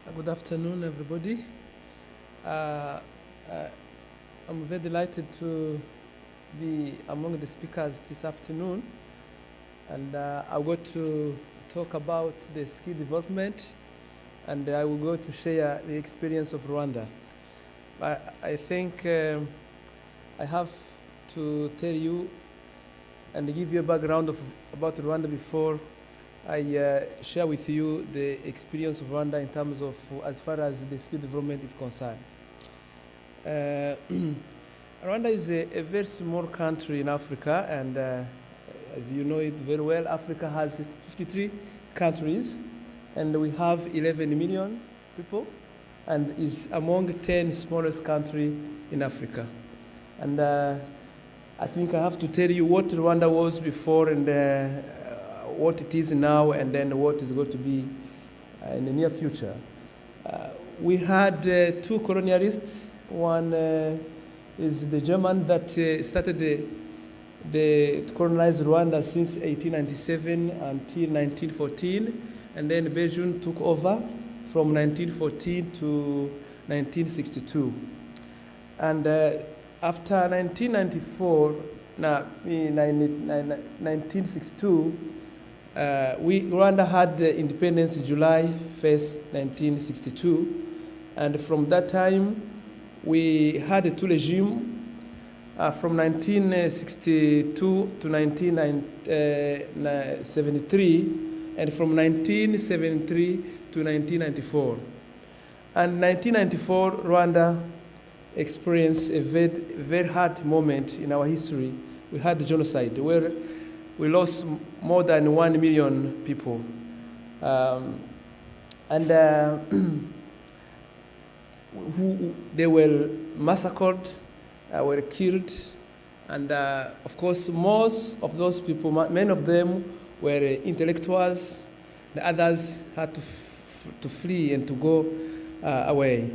Good afternoon, everybody. Uh, uh, I'm very delighted to be among the speakers this afternoon, and I'm going to talk about the skill development, and I will go to share the experience of Rwanda. I think I have to tell you and give you a background about Rwanda before I share with you the experience of Rwanda in terms of as far as the skill development is concerned. Rwanda is a very small country in Africa, and as you know it very well, Africa has 53 countries, and we have 11 million people, and is among 10 smallest countries in Africa. And I think I have to tell you what Rwanda was before and what it is now, and then what is going to be in the near future. We had two colonialists. One is the German that started to colonize Rwanda since 1897 until 1914, and then Belgium took over from 1914 to 1962. And after 1994, in 1962, Rwanda had independence July 1st, 1962, and from that time we had two regimes from 1962 to 1973, and from 1973 to 1994. And 1994, Rwanda experienced a very hard moment in our history. We had the genocide where we lost more than 1 million people. They were massacred, were killed, and of course most of those people, many of them were intellectuals, the others had to flee and to go away.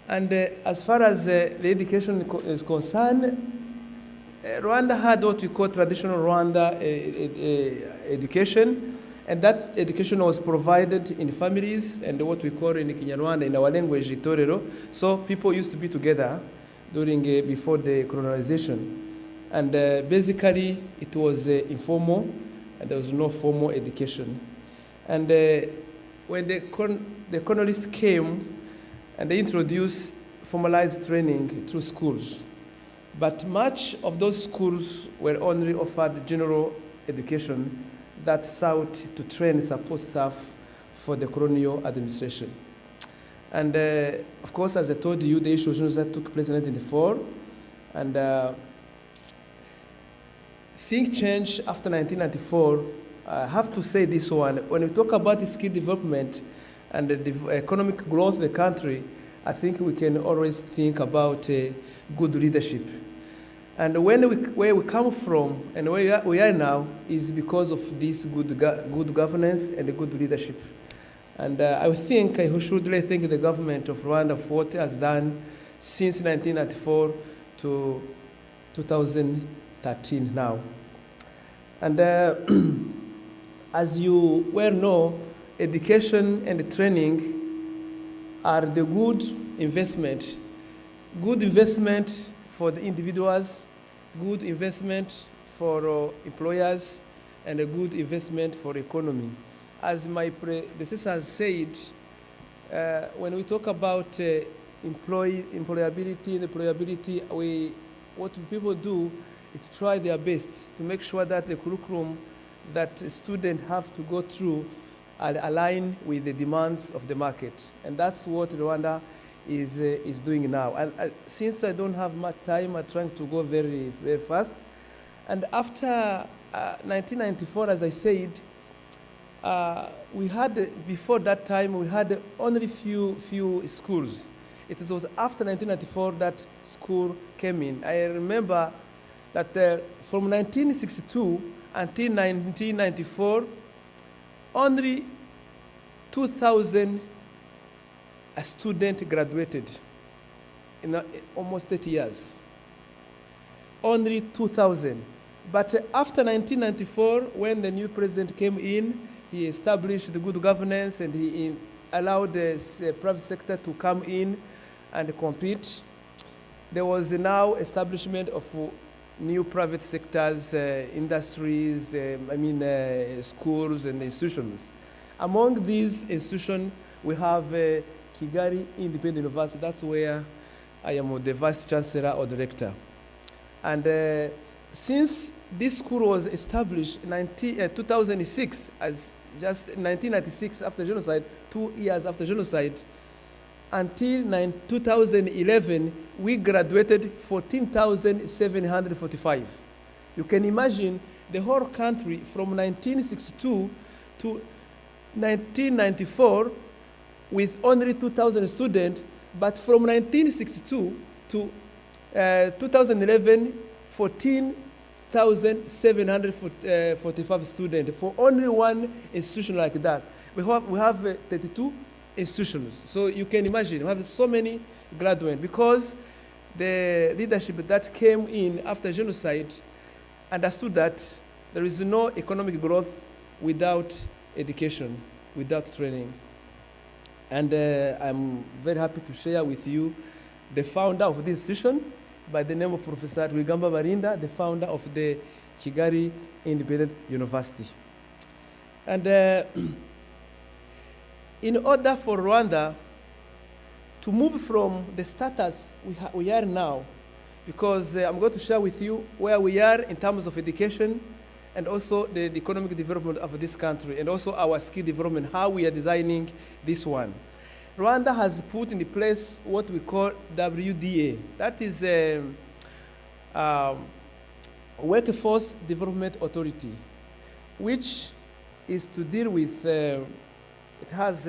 And as far as the education is concerned, Rwanda had what we call traditional Rwanda education, and that education was provided in families and what we call in Kinyarwanda, in our language, itorero. So people used to be together before the colonization. And basically it was informal, and there was no formal education. And when the colonialists came, and they introduced formalized training through schools. But much of those schools were only offered general education that sought to train support staff for the colonial administration. And of course, as I told you, the issue of genocide took place in 1994. And things changed after 1994. I have to say this one. When we talk about the skill development and the economic growth of the country, I think we can always think about good leadership. And where we come from and where we are now is because of this good governance and good leadership. And I think I should really thank the government of Rwanda for what it has done since 1994 to 2013 now. And as you well know, education and training are the good investment for the individuals, good investment for employers, and a good investment for the economy. As my predecessor has said, when we talk about employability and employability, what people do is try their best to make sure that the curriculum that students have to go through are aligned with the demands of the market. And that's what Rwanda is doing now. And since I don't have much time, I'm trying to go very, very fast. And after 1994, as I said, before that time, we had only few schools. It was after 1994 that school came in. I remember that from 1962 until 1994, only 2,000 students graduated in almost 30 years. Only 2,000. But after 1994, when the new president came in, he established the good governance and he allow the private sector to come in and compete. There was now establishment of new private sectors, industries, schools and institutions. Among these institutions, we have Kigali Independent University. That's where I am the Vice Chancellor or Director. And since this school was established in 2006, as just 1996 after genocide, 2 years after genocide, until 2011, we graduated 14,745. You can imagine the whole country from 1962 to 1994 with only 2,000 students, but from 1962 to 2011, 14,745 students for only one institution like that. We have 32 institutions. So you can imagine, we have so many graduates because the leadership that came in after genocide understood that there is no economic growth without education, without training. And I'm very happy to share with you the founder of this institution by the name of Professor Rwigamba Barinda, the founder of the Kigali Independent University. And in order for Rwanda to move from the status we are now, because I'm going to share with you where we are in terms of education and also the economic development of this country and also our skill development, how we are designing this one. Rwanda has put in place what we call WDA. That is a Workforce Development Authority, which is to deal with it has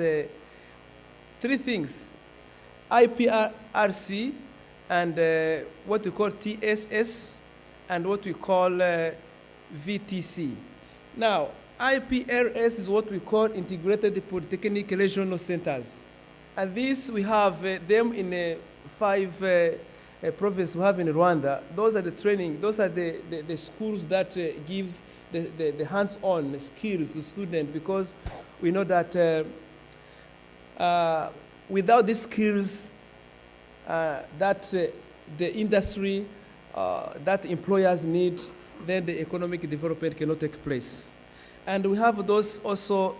3 things: IPRC and what we call TSS and what we call VTC. Now, IPRS is what we call Integrated Polytechnic Regional Centers. And this, we have them in 5 provinces we have in Rwanda. Those are the training, those are the schools that gives the hands-on skills to students, because we know that without these skills that the industry, that employers need, then the economic development cannot take place. And we have those also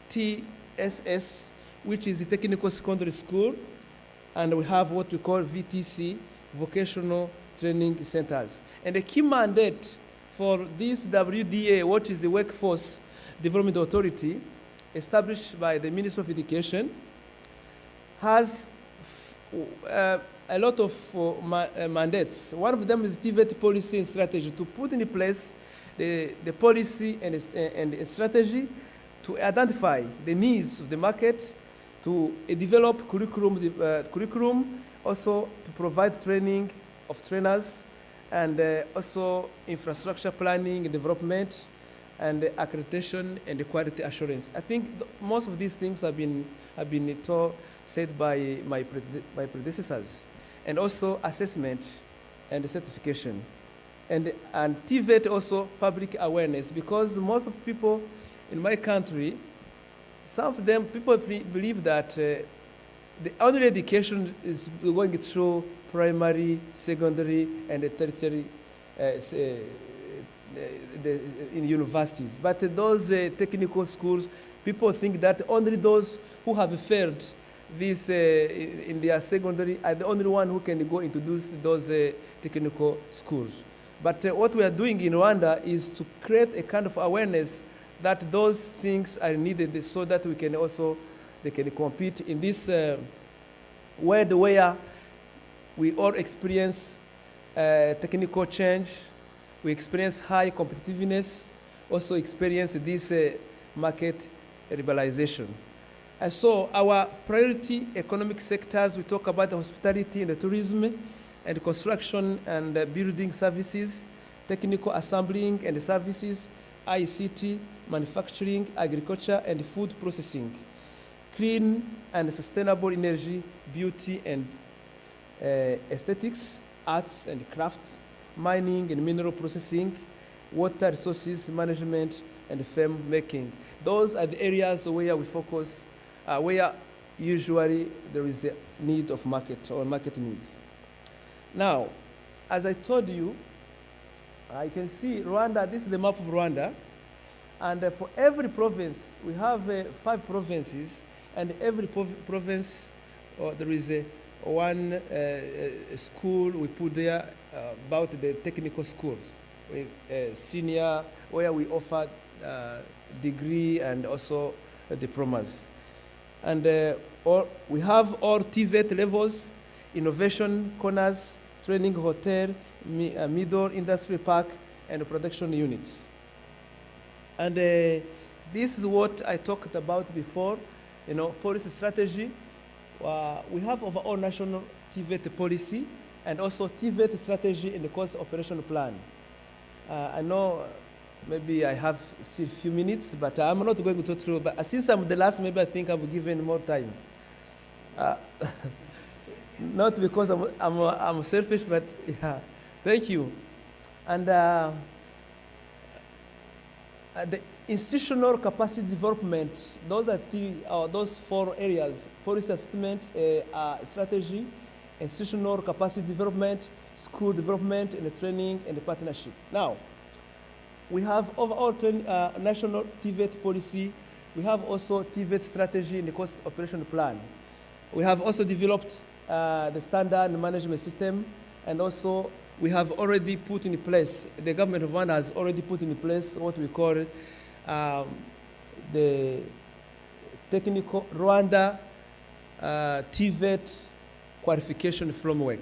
TSS, which is the Technical Secondary School, and we have what we call VTC, Vocational Training Centers. And the key mandate for this WDA, what is the Workforce Development Authority, established by the Ministry of Education, has a lot of mandates. One of them is TVET policy and strategy, to put in place the policy and strategy to identify the needs of the market, to develop curriculum, also to provide training of trainers, and also infrastructure planning and development, and accreditation and quality assurance. I think most of these things have been said by my predecessors, and also assessment and certification. And TVET also public awareness, because most of people in my country, some of them, people believe that the only education is going through primary, secondary, and tertiary in universities. But those technical schools, people think that only those who have failed this in their secondary are the only one who can go into those technical schools. But what we are doing in Rwanda is to create a kind of awareness that those things are needed, so that we can also, they can compete in this world where we all experience technical change, we experience high competitiveness, also experience this market liberalization. And so our priority economic sectors, we talk about the hospitality and the tourism, and construction and building services, technical assembling and services, ICT, manufacturing, agriculture, and food processing, clean and sustainable energy, beauty and aesthetics, arts and crafts, mining and mineral processing, water resources management, and film making. Those are the areas where we focus, where usually there is a need of market or market needs. Now, as I told you, I can see Rwanda, this is the map of Rwanda, and for every province, we have 5 provinces, and every province, there is one school we put there about the technical schools, with senior, where we offer degree and also diplomas. And we have all TVET levels, innovation corners, training hotel, middle industry park, and production units. And this is what I talked about before, policy strategy. We have overall national TVET policy and also TVET strategy in the course operation plan. I know maybe I have still a few minutes, but I'm not going to talk through. But since I'm the last, maybe I think I'm given more time. Not because I'm selfish, but yeah, thank you. And the institutional capacity development, those are those 4 areas: policy assessment, strategy, institutional capacity development, school development, and the training and the partnership. Now, we have overall national TVET policy. We have also TVET strategy in the cost operation plan. We have also developed the standard management system, and also we have already put in place, the government of Rwanda has already put in place what we call the technical Rwanda TVET qualification framework,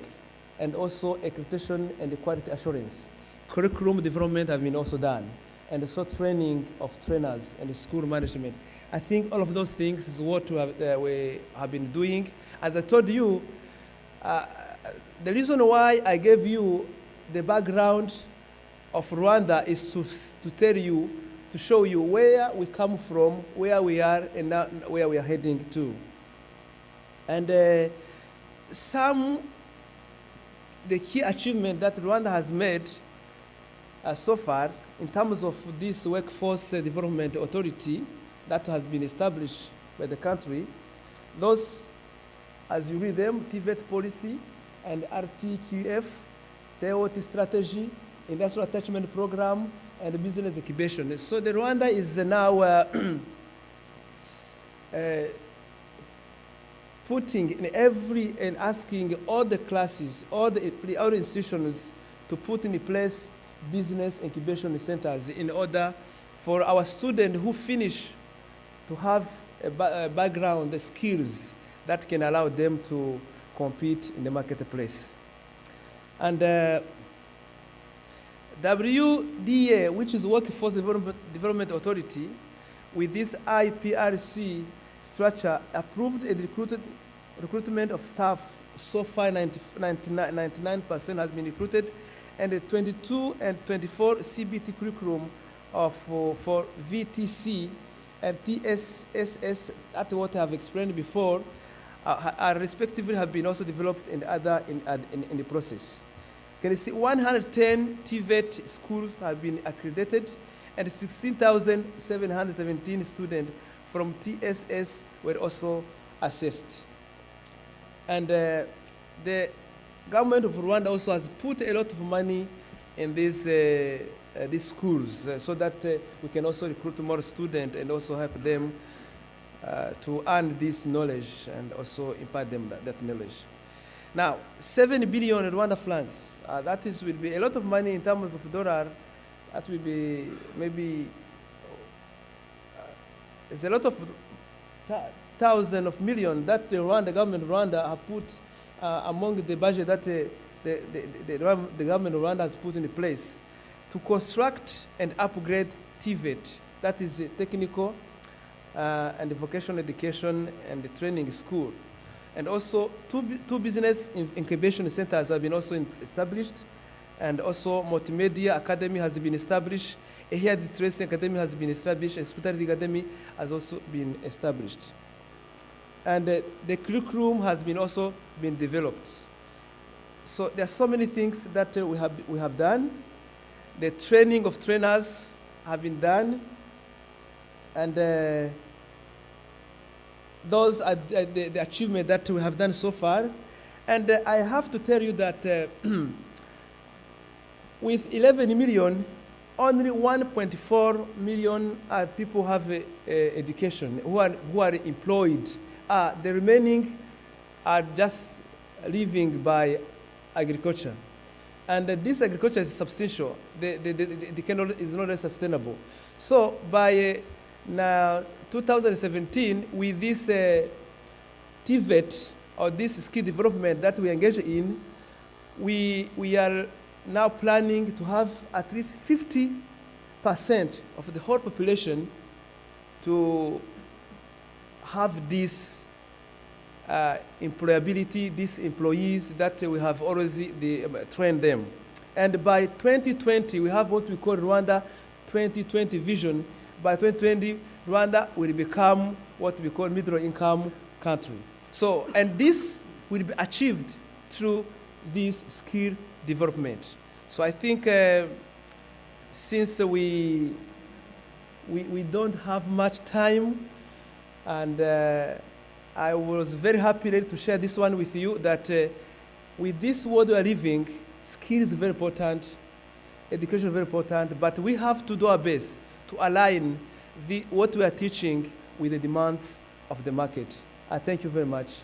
and also accreditation and the quality assurance. Curriculum development have been also done, and also training of trainers and the school management. I think all of those things is what we have been doing. As I told you, the reason why I gave you the background of Rwanda is to tell you, to show you where we come from, where we are, and now where we are heading to. And the key achievement that Rwanda has made so far in terms of this workforce development authority that has been established by the country, those, as you read them, TVET policy and RTQF, TOT strategy, industrial attachment program, and business incubation. So the Rwanda is now putting in and asking all the classes, all the institutions to put in place business incubation centers in order for our students who finish to have a background, the skills that can allow them to compete in the marketplace. And WDA, which is Workforce Development Authority, with this IPRC structure, approved a recruitment of staff. So far, 99% has been recruited, and the 22 and 24 CBT curriculum for VTC and TSSS, that's what I have explained before, are respectively have been also developed in the process. Can you see 110 TVET schools have been accredited, and 16,717 students from TSS were also assessed. And the government of Rwanda also has put a lot of money in these schools so that we can also recruit more students and also help them to earn this knowledge and also impart them that knowledge. Now, 7 billion Rwanda francs. That will be a lot of money in terms of dollar. That will be maybe it's a lot of thousands of millions that the government of Rwanda have put among the budget that the government of Rwanda has put in place to construct and upgrade TVET. That is the technical and the vocational education and the training school. And also two business incubation centers have been also established, and also multimedia academy has been established. A hair tracing academy has been established. A hospitality academy has also been established. And the curriculum has been also been developed. So there are so many things that we have done. The training of trainers have been done, and those are the achievement that we have done so far. And I have to tell you that with 11 million, only 1.4 million people have education, who are employed. The remaining are just living by agriculture. And this agriculture is substantial. The cannot is not sustainable. So by now 2017, with this TVET, or this skill development that we engage in, we are now planning to have at least 50% of the whole population to have this employability, these employees that we have already trained them. And by 2020, we have what we call Rwanda 2020 vision. By 2020, Rwanda will become what we call middle income country. So, and this will be achieved through this skill development. So I think since we don't have much time, and I was very happy to share this one with you, that with this world we are living, skill is very important, education is very important, but we have to do our best to align what we are teaching with the demands of the market. I thank you very much.